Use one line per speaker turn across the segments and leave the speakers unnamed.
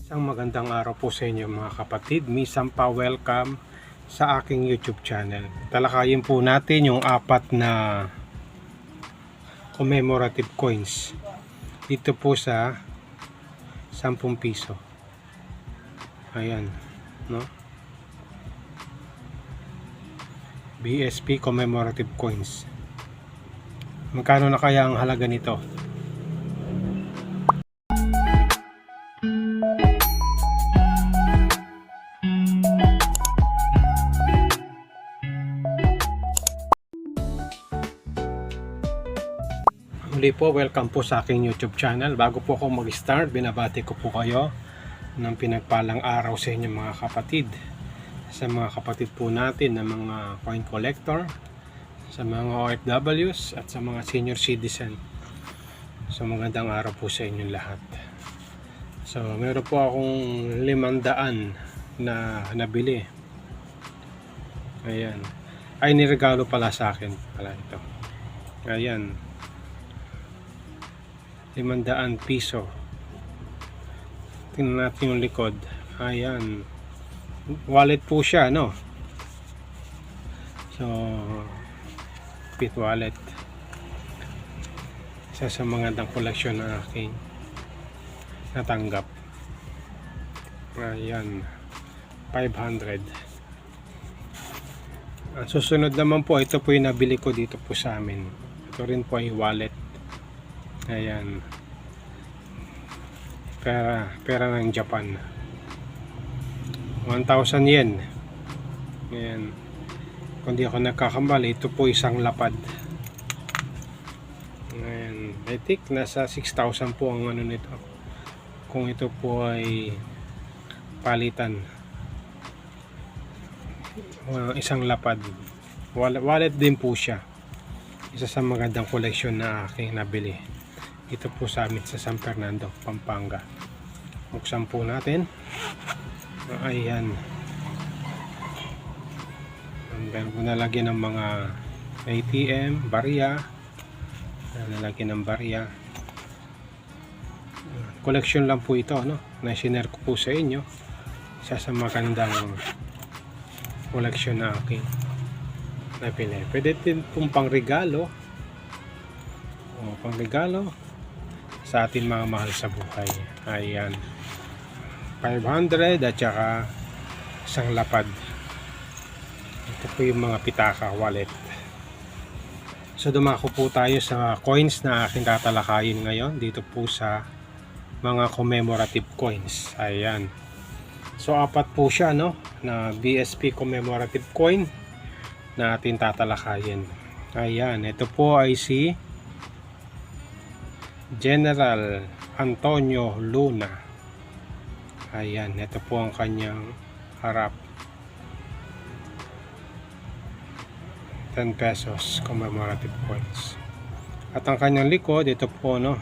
Isang magandang araw po sa inyo mga kapatid. Misampa welcome sa aking YouTube channel. Talakayin po natin yung apat na commemorative coins dito po sa 10 piso. Ayan, no? BSP commemorative coins. Magkano na kaya ang halaga nito? Muli po, welcome po sa aking YouTube channel. Bago po ako mag-start, binabati ko po kayo ng pinagpalang araw sa inyo mga kapatid. Sa mga kapatid po natin na mga coin collector, sa mga OFWs at sa mga senior citizen. So magandang araw po sa inyong lahat. So meron po akong 500 na nabili. Ayan. Ay, niregalo pala sa akin pala ito. Ayan. 500 piso. Tingnan natin yung likod. Ayan. Wallet po siya, no? So, pit wallet. Isa sa mga koleksyon na aking natanggap. Ayan. 500. Ang susunod naman po, ito po yung nabili ko dito po sa amin. Ito rin po ay wallet. Ayan. Pera ng Japan. 1,000 yen. Ayan. Kung di ako nagkakamali, ito po isang lapad. Ayan. I think nasa 6,000 po ang ano nito. Kung ito po ay palitan. Isang lapad. Wallet din po siya. Isa sa magandang koleksyon na aking nabili. Ito po sa amin sa San Fernando, Pampanga. Buksan po natin. Ayan. Meron po nalagyan ng mga ATM, barya. Nalagyan ng barya. Collection lang po ito, no? Na sinare ko po sa inyo. Isa sa magandang koleksyon na aking nabili. Pwede din pong pangregalo. O, pangregalo sa ating mga mahal sa buhay. Ayan. 500 at saka isang lapad. Ito po yung mga pitaka wallet. So dumako po tayo sa coins na aking tatalakayin ngayon dito po sa mga commemorative coins. Ayan. So apat po siya, no, na BSP commemorative coin na ating tatalakayin. Ayan, ito po ay si General Antonio Luna. Ayan, ito po ang kanyang harap. 10 pesos commemorative coins. At ang kanyang likod, ito po, no,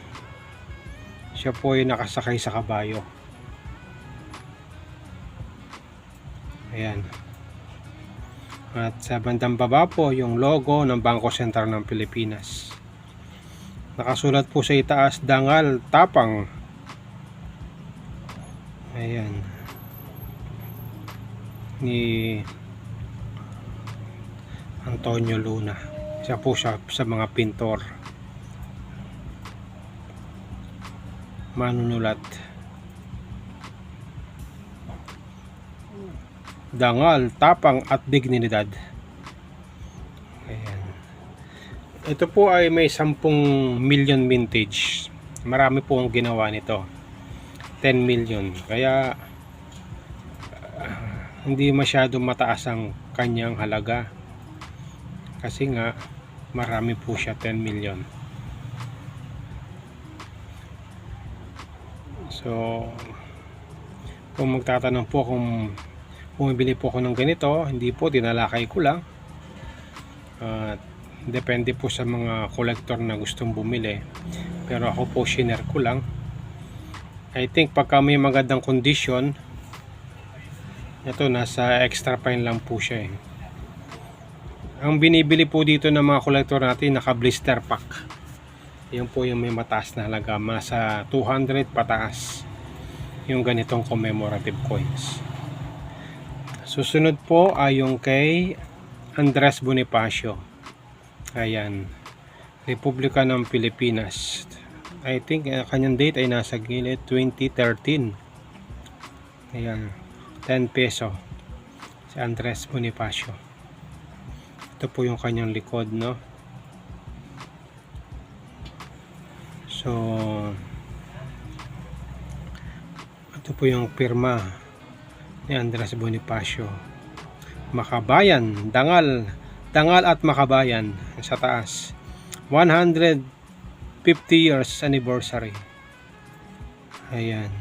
siya po ay nakasakay sa kabayo. Ayan. At sa bandang baba po yung logo ng Bangko Sentral ng Pilipinas. Nakasulat po sa itaas, Dangal Tapang. Ayan. Ni Antonio Luna. Siya po siya sa mga pintor. Manunulat. Dangal, tapang at dignidad. Ayan. Ito po ay may 10 million mintage. Marami po ang ginawa nito. 10 million. Kaya hindi masyado mataas ang kanyang halaga. Kasi nga marami po siya, 10 million. So kung magtatanong po kung bumibili po ako ng ganito, hindi po, dinalakay ko lang. Depende po sa mga collector na gustong bumili, pero ako po shinare ko lang. I think pagka may magandang condition, ito nasa extra fine lang po siya. Ang binibili po dito ng mga collector natin, naka blister pack. Yan po yung may mataas na halaga, nasa 200 pataas. yung ganitong commemorative coins. Susunod po ay yung kay Andres Bonifacio. Ayan, Republika ng Pilipinas. I think kanyang date ay nasa gilid 2013. Ayan, 10 peso si Andres Bonifacio. Ito po yung kanyang likod, no? So ito po yung pirma ni Andres Bonifacio. Makabayan, dangal at makabayan sa taas. 150 years anniversary. Ayan,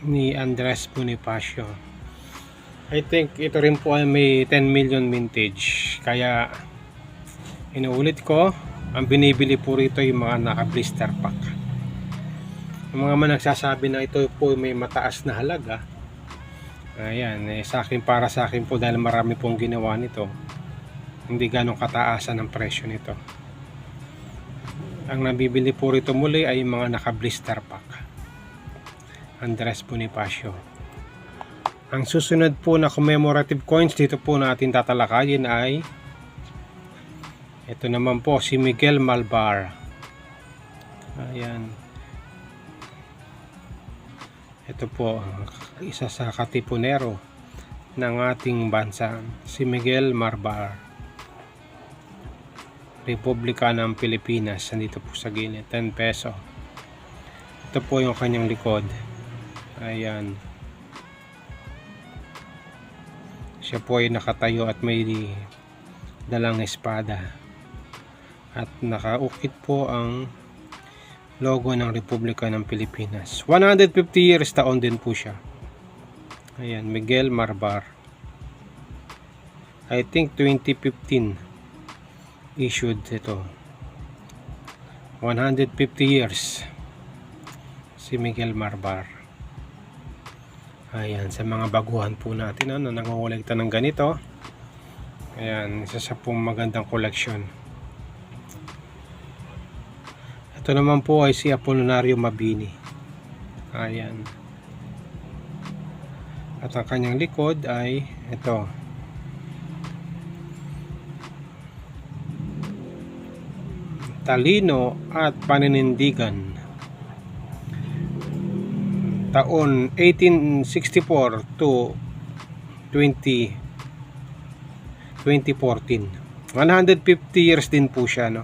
ni Andres Bonifacio. I think ito rin po ay may 10 million mintage. Kaya inuulit ko, ang binibili po rito yung mga naka-blister pack. Yung mga nagsasabi na ito po may mataas na halaga, ayan, sa akin, para sa akin po, dahil marami pong ginawa nito, hindi ganong kataasan ang presyo nito. Ang nabibili po rito muli ay mga naka-blister pack. Andres Bonifacio. Ang susunod po na commemorative coins dito po natin tatalakayin ay ito naman po, si Miguel Malvar. Ayan, ito po isa sa katipunero ng ating bansa, si Miguel Malvar, Republika ng Pilipinas. Nandito po sa gilid, 10 peso. Ito po yung kanyang likod. Ayan, siya po ay nakatayo at may dalang espada at nakaukit po ang logo ng Republika ng Pilipinas. 150 years taon din po siya. Ayan, Miguel Malvar. I think 2015 issued ito. 150 years si Miguel Malvar. Ayan, sa mga baguhan po natin na nangongolekta ng ganito. Ayan, isa sa pong magandang koleksyon. Ito naman po ay si Apolinario Mabini. Ayan. At ang kanyang likod ay ito. Talino at paninindigan. Taon 1864 to 2014. 150 years din po siya, no?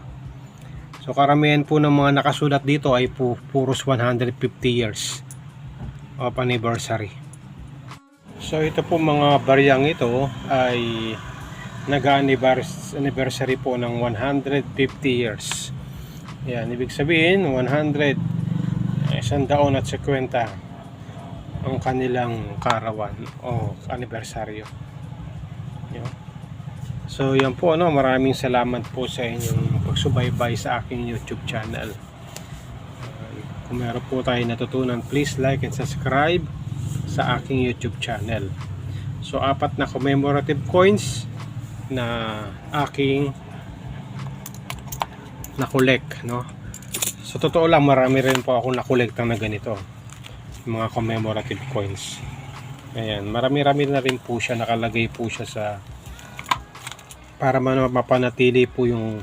So karamihan po ng mga nakasulat dito ay puros 150 years of anniversary. So ito po mga baryang ito ay nag-anniversary po ng 150 years. Yan, ibig sabihin 100, 150 ang kanilang karawan o anibersaryo. So yan po, no, maraming salamat po sa inyong pagsubaybay sa aking YouTube channel. Kung meron po tayo natutunan, please like and subscribe sa aking YouTube channel. So 4 na commemorative coins na aking na-collect, no. So totoo lang, marami rin po akong na-collect na ganito, mga commemorative coins. Ayan, marami-rami na rin po siya, nakalagay po siya sa para mapanatili po yung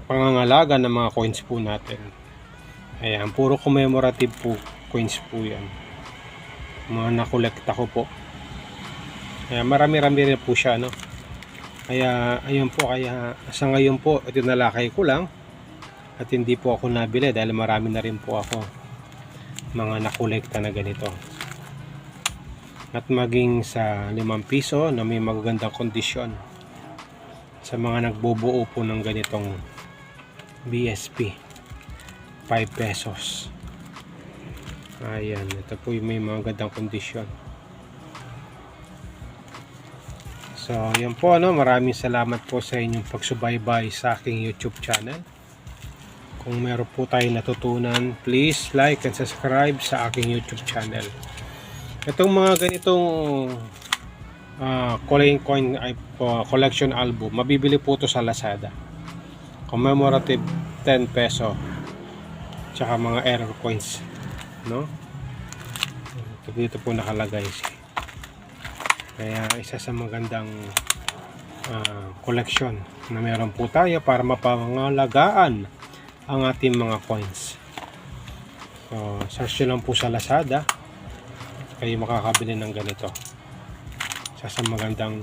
pangangalaga ng mga coins po natin. Ayan, puro commemorative po coins po yan, mga nakolekta ko po. Ayan, marami-rami rin po siya, no. Kaya ayun po, kaya sa ngayon po ito nalakay ko lang at hindi po ako nabili dahil marami na rin po ako mga nakolekta na ganito. At maging sa 5 piso na may magagandang kondisyon sa mga nagbubuo po ng ganitong BSP, 5 pesos. Ayan, ito po yung may magagandang kondisyon. So yan po, no, maraming salamat po sa inyong pagsubaybay sa aking YouTube channel. Kung meron po tayong natutunan, please like and subscribe sa aking YouTube channel. Itong mga ganitong collection album, mabibili po ito sa Lazada. Commemorative 10 peso. Tsaka mga error coins no? Dito po nakalagay siya. Kaya isa sa magandang koleksyon na meron po tayo para mapangalagaan ang ating mga coins. So, search nyo lang po sa Lazada, kayo makakabili ng ganito. Isa sa magandang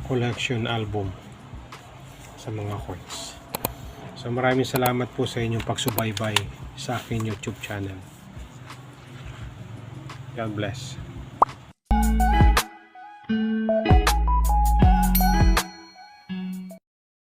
collection album sa mga coins. So maraming salamat po sa inyong pagsubaybay sa aking YouTube channel. God bless.